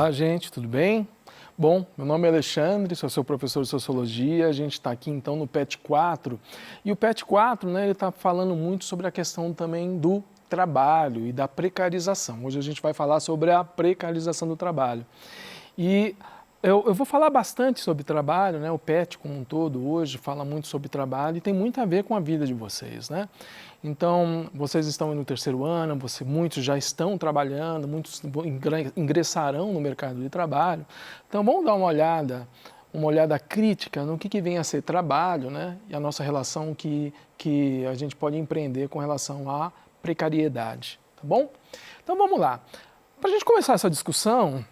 Olá, gente, tudo bem? Bom, meu nome é Alexandre, sou seu professor de Sociologia, a gente está aqui então no PET 4, e o PET 4, ele está falando muito sobre a questão também do trabalho e da precarização. Hoje a gente vai falar sobre a precarização do trabalho. E eu vou falar bastante sobre trabalho, o PET como um todo hoje fala muito sobre trabalho e tem muito a ver com a vida de vocês, Então, vocês estão no terceiro ano, muitos já estão trabalhando, muitos ingressarão no mercado de trabalho. Então, vamos dar uma olhada crítica no que vem a ser trabalho, e a nossa relação que a gente pode empreender com relação à precariedade, tá bom? Então, vamos lá. Para a gente começar essa discussão,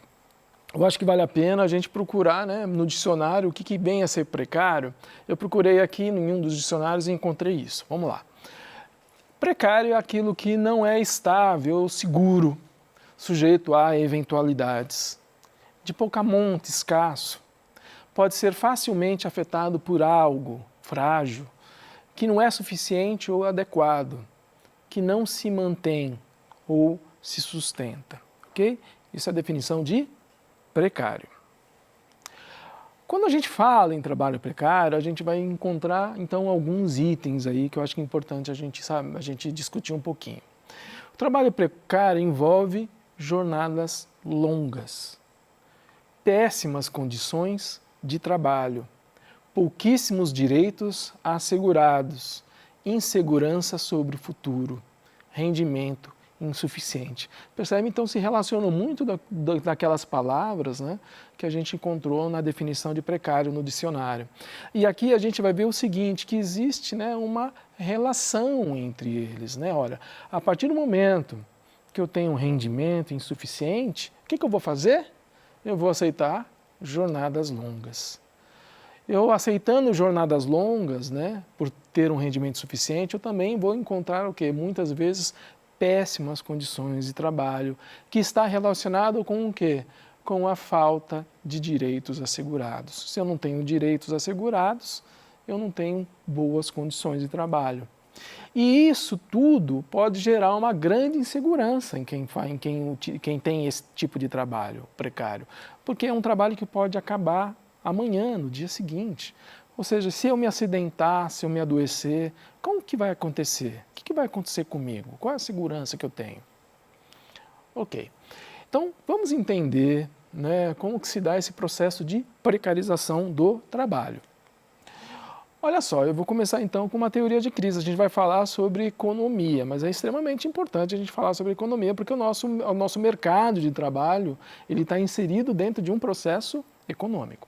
eu acho que vale a pena a gente procurar no dicionário o que vem a ser precário. Eu procurei aqui em um dos dicionários e encontrei isso. Vamos lá. Precário é aquilo que não é estável ou seguro, sujeito a eventualidades, de pouca monta, escasso. Pode ser facilmente afetado por algo frágil, que não é suficiente ou adequado, que não se mantém ou se sustenta. Ok? Isso é a definição de precário. Quando a gente fala em trabalho precário, a gente vai encontrar, então, alguns itens aí que eu acho que é importante a gente discutir um pouquinho. O trabalho precário envolve jornadas longas, péssimas condições de trabalho, pouquíssimos direitos assegurados, insegurança sobre o futuro, rendimento insuficiente. Percebe? Então se relaciona muito daquelas palavras que a gente encontrou na definição de precário no dicionário. E aqui a gente vai ver o seguinte, que existe uma relação entre eles. Olha, a partir do momento que eu tenho um rendimento insuficiente, o que eu vou fazer? Eu vou aceitar jornadas longas. Eu aceitando jornadas longas, por ter um rendimento suficiente, eu também vou encontrar o quê? Muitas vezes péssimas condições de trabalho, que está relacionado com o quê? Com a falta de direitos assegurados. Se eu não tenho direitos assegurados, eu não tenho boas condições de trabalho. E isso tudo pode gerar uma grande insegurança em quem tem esse tipo de trabalho precário, porque é um trabalho que pode acabar amanhã, no dia seguinte. Ou seja, se eu me acidentar, se eu me adoecer, como que vai acontecer? O que vai acontecer comigo? Qual é a segurança que eu tenho? Ok. Então, vamos entender como que se dá esse processo de precarização do trabalho. Olha só, eu vou começar então com uma teoria de crise. A gente vai falar sobre economia, mas é extremamente importante a gente falar sobre economia, porque o nosso mercado de trabalho está inserido dentro de um processo econômico.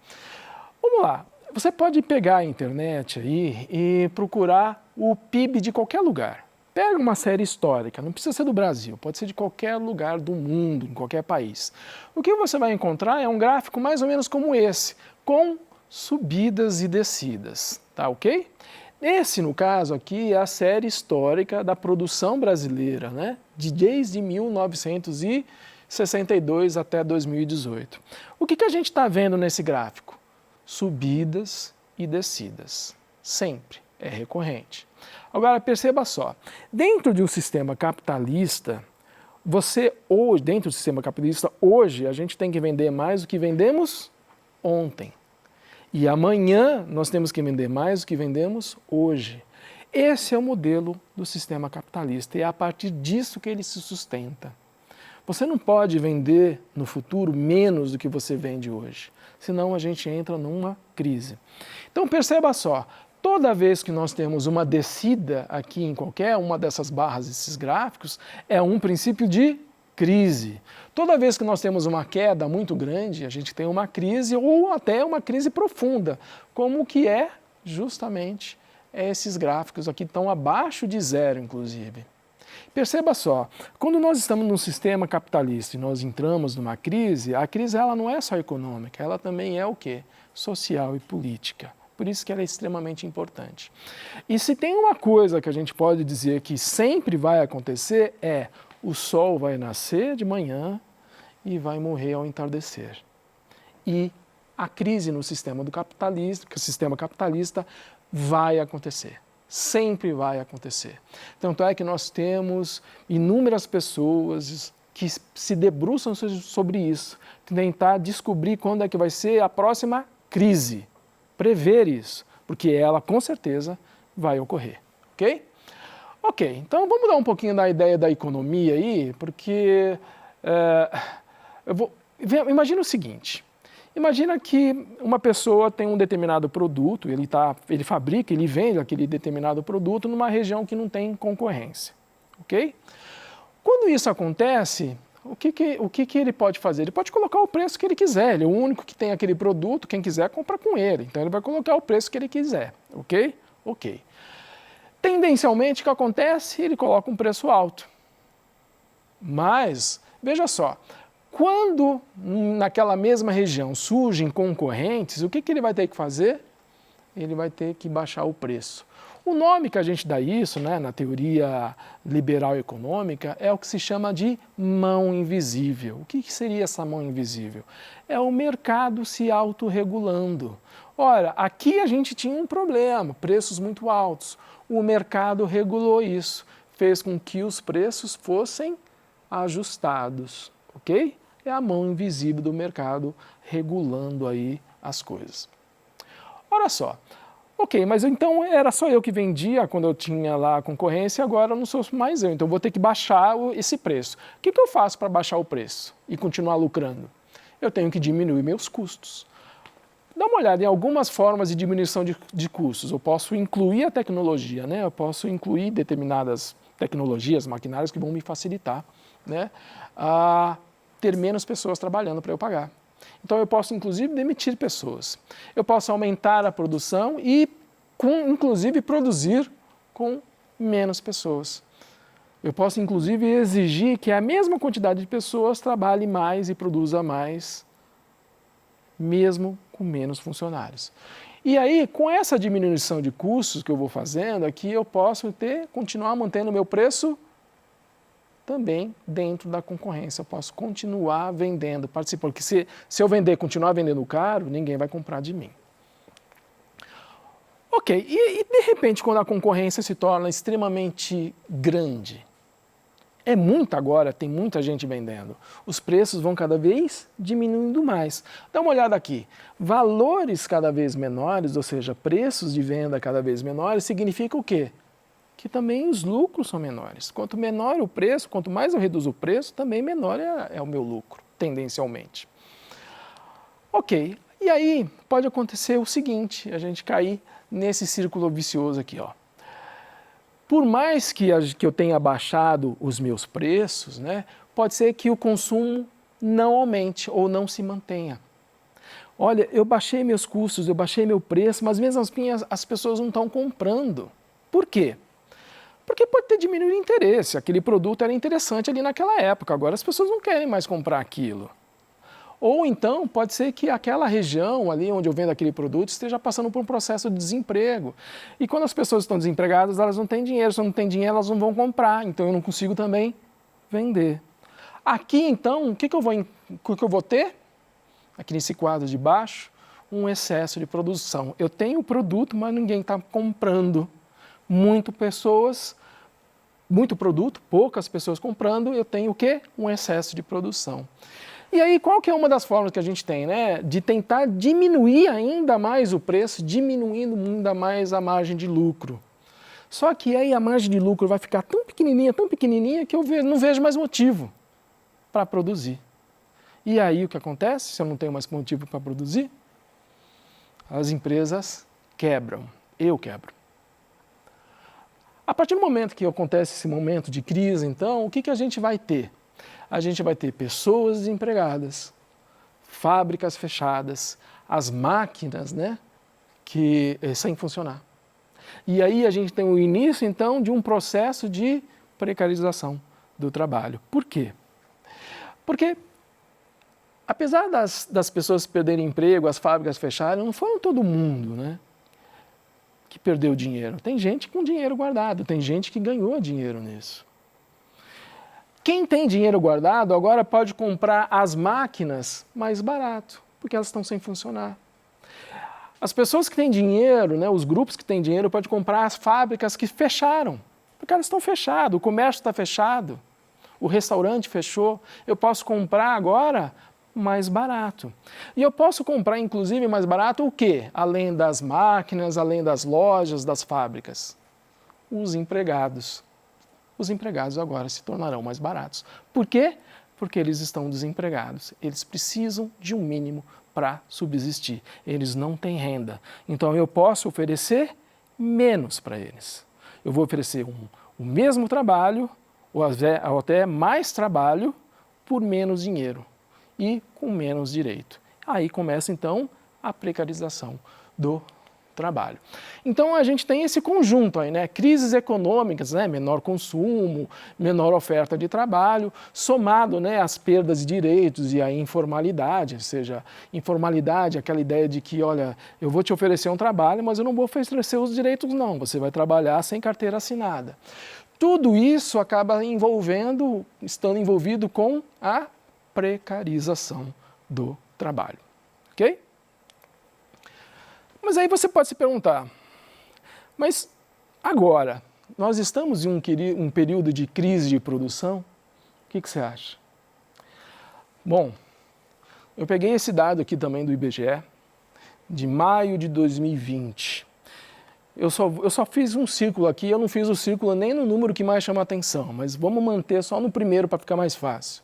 Vamos lá. Você pode pegar a internet aí e procurar o PIB de qualquer lugar. Pega uma série histórica, não precisa ser do Brasil, pode ser de qualquer lugar do mundo, em qualquer país. O que você vai encontrar é um gráfico mais ou menos como esse, com subidas e descidas, tá ok? Esse, no caso aqui, é a série histórica da produção brasileira, desde 1962 até 2018. O que a gente está vendo nesse gráfico? Subidas e descidas, sempre, é recorrente. Agora perceba só, dentro de um sistema capitalista, hoje a gente tem que vender mais do que vendemos ontem. E amanhã nós temos que vender mais do que vendemos hoje. Esse é o modelo do sistema capitalista e é a partir disso que ele se sustenta. Você não pode vender no futuro menos do que você vende hoje, senão a gente entra numa crise. Então perceba só, toda vez que nós temos uma descida aqui em qualquer uma dessas barras, esses gráficos, é um princípio de crise. Toda vez que nós temos uma queda muito grande, a gente tem uma crise ou até uma crise profunda, como que é justamente esses gráficos aqui estão abaixo de zero, inclusive. Perceba só, quando nós estamos num sistema capitalista e nós entramos numa crise, a crise ela não é só econômica, ela também é o quê? Social e política. Por isso que ela é extremamente importante. E se tem uma coisa que a gente pode dizer que sempre vai acontecer é o sol vai nascer de manhã e vai morrer ao entardecer. E a crise no sistema capitalista vai acontecer. Sempre vai acontecer. Tanto é que nós temos inúmeras pessoas que se debruçam sobre isso, tentar descobrir quando é que vai ser a próxima crise, prever isso, porque ela com certeza vai ocorrer, ok? Ok, então vamos dar um pouquinho da ideia da economia aí, porque imagina o seguinte, imagina que uma pessoa tem um determinado produto, ele fabrica, ele vende aquele determinado produto numa região que não tem concorrência, ok? Quando isso acontece, o que ele pode fazer? Ele pode colocar o preço que ele quiser, ele é o único que tem aquele produto, quem quiser compra com ele, então ele vai colocar o preço que ele quiser, ok? Ok. Tendencialmente, o que acontece? Ele coloca um preço alto. Mas, veja só, quando naquela mesma região surgem concorrentes, o que ele vai ter que fazer? Ele vai ter que baixar o preço. O nome que a gente dá isso, né, na teoria liberal econômica, é o que se chama de mão invisível. O que seria essa mão invisível? É o mercado se autorregulando. Ora, aqui a gente tinha um problema, preços muito altos. O mercado regulou isso, fez com que os preços fossem ajustados, ok? É a mão invisível do mercado regulando aí as coisas. Olha só. Ok, mas então era só eu que vendia quando eu tinha lá a concorrência, agora não sou mais eu, então eu vou ter que baixar esse preço. O que eu faço para baixar o preço e continuar lucrando? Eu tenho que diminuir meus custos. Dá uma olhada em algumas formas de diminuição de custos. Eu posso incluir a tecnologia, né? Eu posso incluir determinadas tecnologias, maquinários que vão me facilitar, né, a ter menos pessoas trabalhando para eu pagar. Então eu posso inclusive demitir pessoas. Eu posso aumentar a produção e inclusive produzir com menos pessoas. Eu posso inclusive exigir que a mesma quantidade de pessoas trabalhe mais e produza mais, mesmo com menos funcionários. E aí, com essa diminuição de custos que eu vou fazendo aqui, eu posso continuar mantendo o meu preço também dentro da concorrência. Eu posso continuar vendendo, participando. Porque se eu continuar vendendo caro, ninguém vai comprar de mim. Ok, e de repente quando a concorrência se torna extremamente grande, é muita agora, tem muita gente vendendo, os preços vão cada vez diminuindo mais. Dá uma olhada aqui, valores cada vez menores, ou seja, preços de venda cada vez menores, significa o quê? Que também os lucros são menores. Quanto menor o preço, quanto mais eu reduzo o preço, também menor é o meu lucro, tendencialmente. Ok, e aí pode acontecer o seguinte, a gente cair nesse círculo vicioso aqui, ó. Por mais que eu tenha baixado os meus preços, né, pode ser que o consumo não aumente ou não se mantenha. Olha, eu baixei meus custos, eu baixei meu preço, mas mesmo assim as pessoas não estão comprando. Por quê? Porque pode ter diminuído o interesse, aquele produto era interessante ali naquela época, agora as pessoas não querem mais comprar aquilo. Ou então pode ser que aquela região ali onde eu vendo aquele produto esteja passando por um processo de desemprego. E quando as pessoas estão desempregadas, elas não têm dinheiro, se não têm dinheiro elas não vão comprar, então eu não consigo também vender. Aqui então, o que eu vou ter? Aqui nesse quadro de baixo, um excesso de produção. Eu tenho o produto, mas ninguém está comprando. Muito produto, poucas pessoas comprando, eu tenho o quê? Um excesso de produção. E aí, qual que é uma das formas que a gente tem, né? De tentar diminuir ainda mais o preço, diminuindo ainda mais a margem de lucro. Só que aí a margem de lucro vai ficar tão pequenininha que eu não vejo mais motivo para produzir. E aí o que acontece, se eu não tenho mais motivo para produzir? As empresas quebram, eu quebro. A partir do momento que acontece esse momento de crise, então, o que a gente vai ter? A gente vai ter pessoas desempregadas, fábricas fechadas, as máquinas, né, sem funcionar. E aí a gente tem o início, então, de um processo de precarização do trabalho. Por quê? Porque, apesar das pessoas perderem emprego, as fábricas fecharem, não foi todo mundo, né, que perdeu dinheiro. Tem gente com dinheiro guardado, tem gente que ganhou dinheiro nisso. Quem tem dinheiro guardado agora pode comprar as máquinas mais barato, porque elas estão sem funcionar. As pessoas que têm dinheiro, né, os grupos que têm dinheiro, podem comprar as fábricas que fecharam, porque elas estão fechadas, o comércio está fechado, o restaurante fechou, eu posso comprar agora mais barato. E eu posso comprar, inclusive, mais barato o quê? Além das máquinas, além das lojas, das fábricas? Os empregados. Os empregados agora se tornarão mais baratos. Por quê? Porque eles estão desempregados. Eles precisam de um mínimo para subsistir. Eles não têm renda. Então eu posso oferecer menos para eles. Eu vou oferecer o mesmo trabalho, ou até mais trabalho, por menos dinheiro e com menos direito. Aí começa então a precarização do trabalho. Então a gente tem esse conjunto aí, né? Crises econômicas, né? Menor consumo, menor oferta de trabalho, somado, né, às perdas de direitos e à informalidade, ou seja, informalidade, aquela ideia de que, olha, eu vou te oferecer um trabalho, mas eu não vou oferecer os direitos não, você vai trabalhar sem carteira assinada. Tudo isso acaba estando envolvido com a precarização do trabalho, ok? Mas aí você pode se perguntar, mas agora, nós estamos em um período de crise de produção? O que você acha? Bom, eu peguei esse dado aqui também do IBGE, de maio de 2020. Eu só fiz um círculo aqui, eu não fiz o círculo nem no número que mais chama a atenção, mas vamos manter só no primeiro para ficar mais fácil.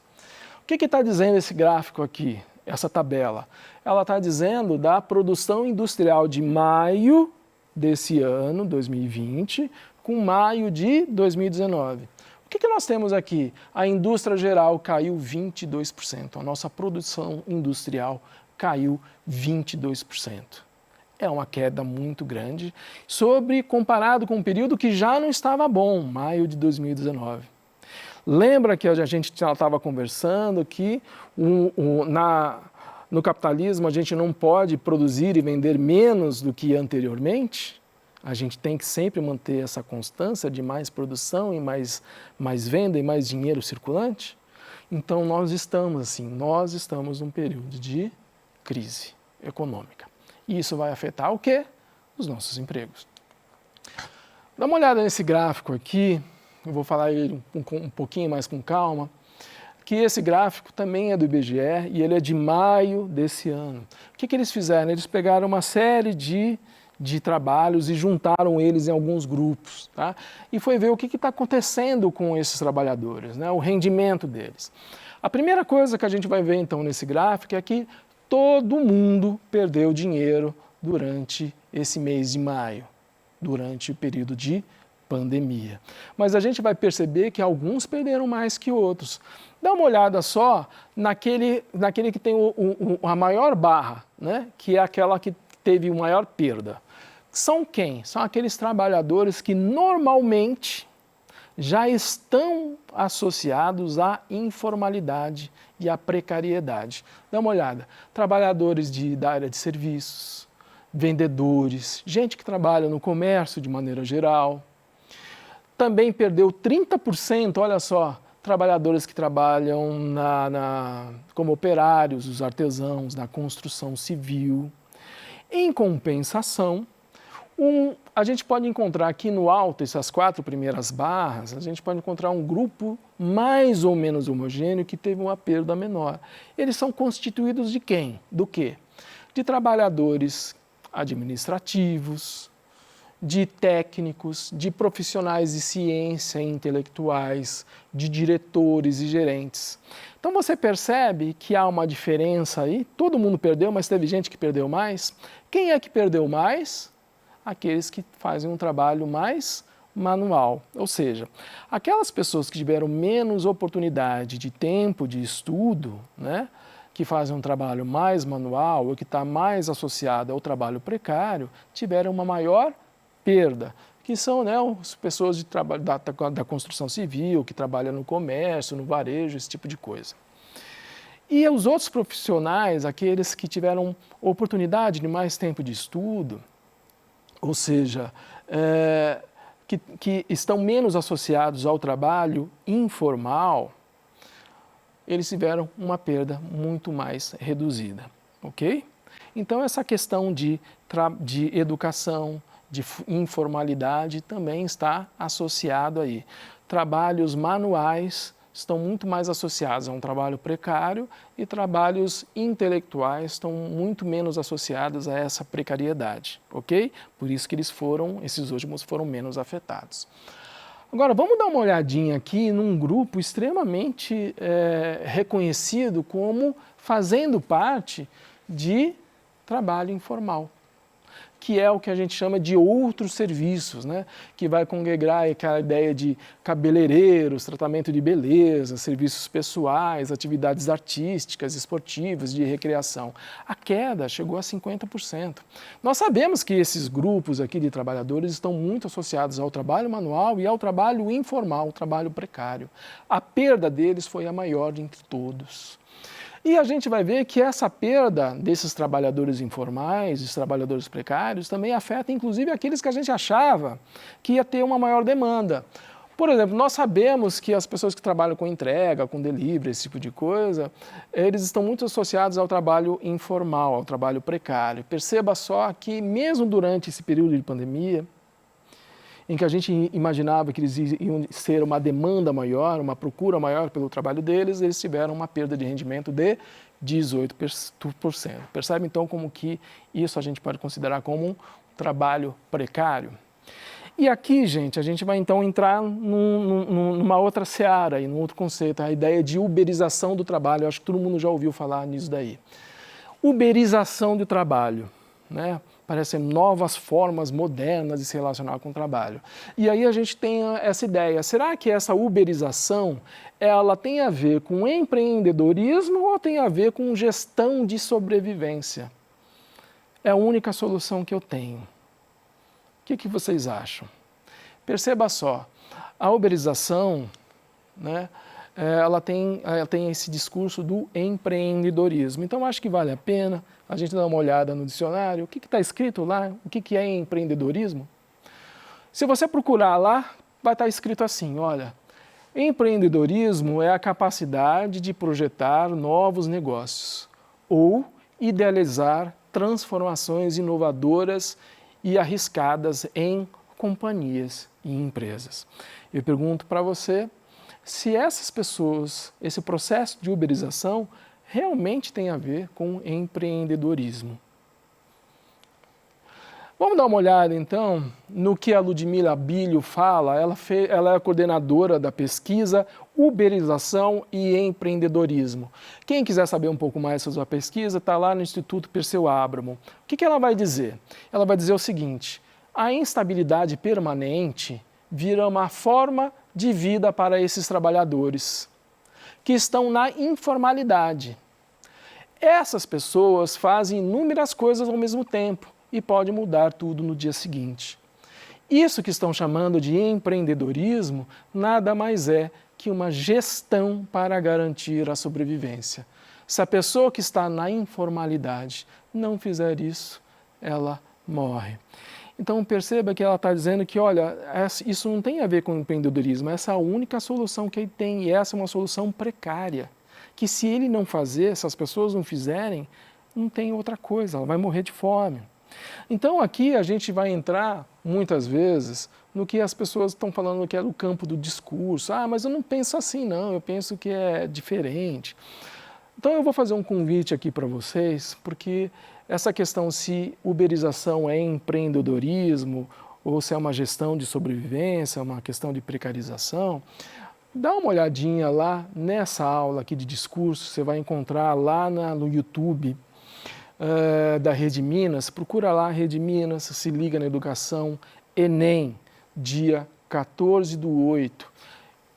O que está dizendo esse gráfico aqui? Essa tabela, ela está dizendo da produção industrial de maio desse ano, 2020, com maio de 2019. O que nós temos aqui? A indústria geral caiu 22%, a nossa produção industrial caiu 22%. É uma queda muito grande, comparado com um período que já não estava bom, maio de 2019. Lembra que a gente já estava conversando que no capitalismo a gente não pode produzir e vender menos do que anteriormente? A gente tem que sempre manter essa constância de mais produção e mais venda e mais dinheiro circulante? Então nós estamos num período de crise econômica. E isso vai afetar o quê? Os nossos empregos. Dá uma olhada nesse gráfico aqui. Eu vou falar ele um pouquinho mais com calma, que esse gráfico também é do IBGE e ele é de maio desse ano. O que eles fizeram? Eles pegaram uma série de trabalhos e juntaram eles em alguns grupos, tá? E foi ver o que está acontecendo com esses trabalhadores, né? O rendimento deles. A primeira coisa que a gente vai ver então nesse gráfico é que todo mundo perdeu dinheiro durante esse mês de maio, durante o período de pandemia. Mas a gente vai perceber que alguns perderam mais que outros. Dá uma olhada só naquele que tem a maior barra, né? Que é aquela que teve maior perda. São quem? São aqueles trabalhadores que normalmente já estão associados à informalidade e à precariedade. Dá uma olhada. Trabalhadores da área de serviços, vendedores, gente que trabalha no comércio de maneira geral. Também perdeu 30%, olha só, trabalhadores que trabalham como operários, os artesãos, na construção civil. Em compensação, a gente pode encontrar aqui no alto, essas 4 primeiras barras, a gente pode encontrar um grupo mais ou menos homogêneo que teve uma perda menor. Eles são constituídos de quem? Do quê? De trabalhadores administrativos, de técnicos, de profissionais de ciência e intelectuais, de diretores e gerentes. Então você percebe que há uma diferença aí, todo mundo perdeu, mas teve gente que perdeu mais. Quem é que perdeu mais? Aqueles que fazem um trabalho mais manual, ou seja, aquelas pessoas que tiveram menos oportunidade de tempo de estudo, né, que fazem um trabalho mais manual ou que está mais associado ao trabalho precário, tiveram uma maior perda, que são, né, as pessoas da construção civil, que trabalham no comércio, no varejo, esse tipo de coisa. E os outros profissionais, aqueles que tiveram oportunidade de mais tempo de estudo, ou seja, que estão menos associados ao trabalho informal, eles tiveram uma perda muito mais reduzida, ok? Então essa questão de educação, de informalidade também está associado aí. Trabalhos manuais estão muito mais associados a um trabalho precário e trabalhos intelectuais estão muito menos associados a essa precariedade, ok? Por isso que esses últimos foram menos afetados. Agora, vamos dar uma olhadinha aqui num grupo extremamente reconhecido como fazendo parte de trabalho informal, que é o que a gente chama de outros serviços, né? Que vai congregar aquela ideia de cabeleireiros, tratamento de beleza, serviços pessoais, atividades artísticas, esportivas, de recreação. A queda chegou a 50%. Nós sabemos que esses grupos aqui de trabalhadores estão muito associados ao trabalho manual e ao trabalho informal, ao trabalho precário. A perda deles foi a maior entre todos. E a gente vai ver que essa perda desses trabalhadores informais, dos trabalhadores precários, também afeta inclusive aqueles que a gente achava que ia ter uma maior demanda. Por exemplo, nós sabemos que as pessoas que trabalham com entrega, com delivery, esse tipo de coisa, eles estão muito associados ao trabalho informal, ao trabalho precário. Perceba só que mesmo durante esse período de pandemia, em que a gente imaginava que eles iam ser uma demanda maior, uma procura maior pelo trabalho deles, eles tiveram uma perda de rendimento de 18%. Percebe então como que isso a gente pode considerar como um trabalho precário? E aqui, gente, a gente vai então entrar numa outra seara, num outro conceito, a ideia de uberização do trabalho. Eu acho que todo mundo já ouviu falar nisso daí. Uberização do trabalho, né? Parecem novas formas modernas de se relacionar com o trabalho. E aí a gente tem essa ideia, será que essa uberização, ela tem a ver com empreendedorismo ou tem a ver com gestão de sobrevivência? É a única solução que eu tenho. O que vocês acham? Perceba só, a uberização, né, ela tem esse discurso do empreendedorismo. Então, acho que vale a pena a gente dar uma olhada no dicionário. O que está escrito lá? O que é empreendedorismo? Se você procurar lá, vai estar escrito assim, olha, empreendedorismo é a capacidade de projetar novos negócios ou idealizar transformações inovadoras e arriscadas em companhias e empresas. Eu pergunto para você, se essas pessoas, esse processo de uberização, realmente tem a ver com empreendedorismo. Vamos dar uma olhada, então, no que a Ludmila Bilho fala. Ela é a coordenadora da pesquisa Uberização e Empreendedorismo. Quem quiser saber um pouco mais sobre a pesquisa, está lá no Instituto Perseu Abramo. O que ela vai dizer? Ela vai dizer o seguinte, a instabilidade permanente vira uma forma de vida para esses trabalhadores que estão na informalidade. Essas pessoas fazem inúmeras coisas ao mesmo tempo e pode mudar tudo no dia seguinte. Isso que estão chamando de empreendedorismo nada mais é que uma gestão para garantir a sobrevivência. Se a pessoa que está na informalidade não fizer isso, ela morre. Então perceba que ela está dizendo que, olha, isso não tem a ver com empreendedorismo, essa é a única solução que ele tem e essa é uma solução precária, que se ele não fazer, se as pessoas não fizerem, não tem outra coisa, ela vai morrer de fome. Então aqui a gente vai entrar, muitas vezes, no que as pessoas estão falando que é o campo do discurso. Ah, mas eu não penso assim não, eu penso que é diferente. Então eu vou fazer um convite aqui para vocês, porque essa questão se uberização é empreendedorismo ou se é uma gestão de sobrevivência, uma questão de precarização, dá uma olhadinha lá nessa aula aqui de discurso, você vai encontrar lá no YouTube da Rede Minas, procura lá Rede Minas, se liga na educação, Enem, dia 14/8.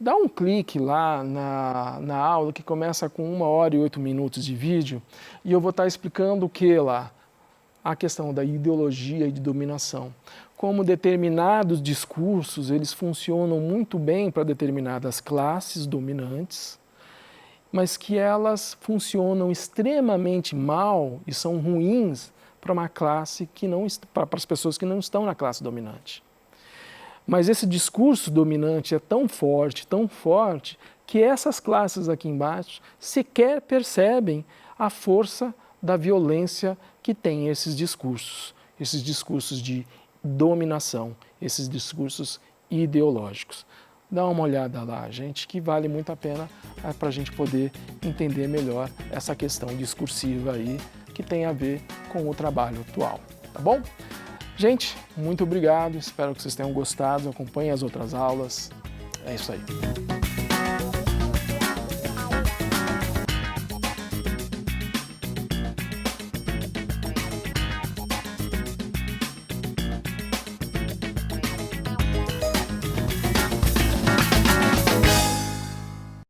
Dá um clique lá na aula que começa com 1 hora e 8 minutos de vídeo e eu vou estar explicando o que lá? A questão da ideologia e de dominação. Como determinados discursos, eles funcionam muito bem para determinadas classes dominantes, mas que elas funcionam extremamente mal e são ruins para uma classe que não, para as pessoas que não estão na classe dominante. Mas esse discurso dominante é tão forte, que essas classes aqui embaixo sequer percebem a força da violência que tem esses discursos de dominação, esses discursos ideológicos. dá uma olhada lá, gente, que vale muito a pena para a gente poder entender melhor essa questão discursiva aí, que tem a ver com o trabalho atual, tá bom? Gente, muito obrigado, espero que vocês tenham gostado, acompanhem as outras aulas, é isso aí.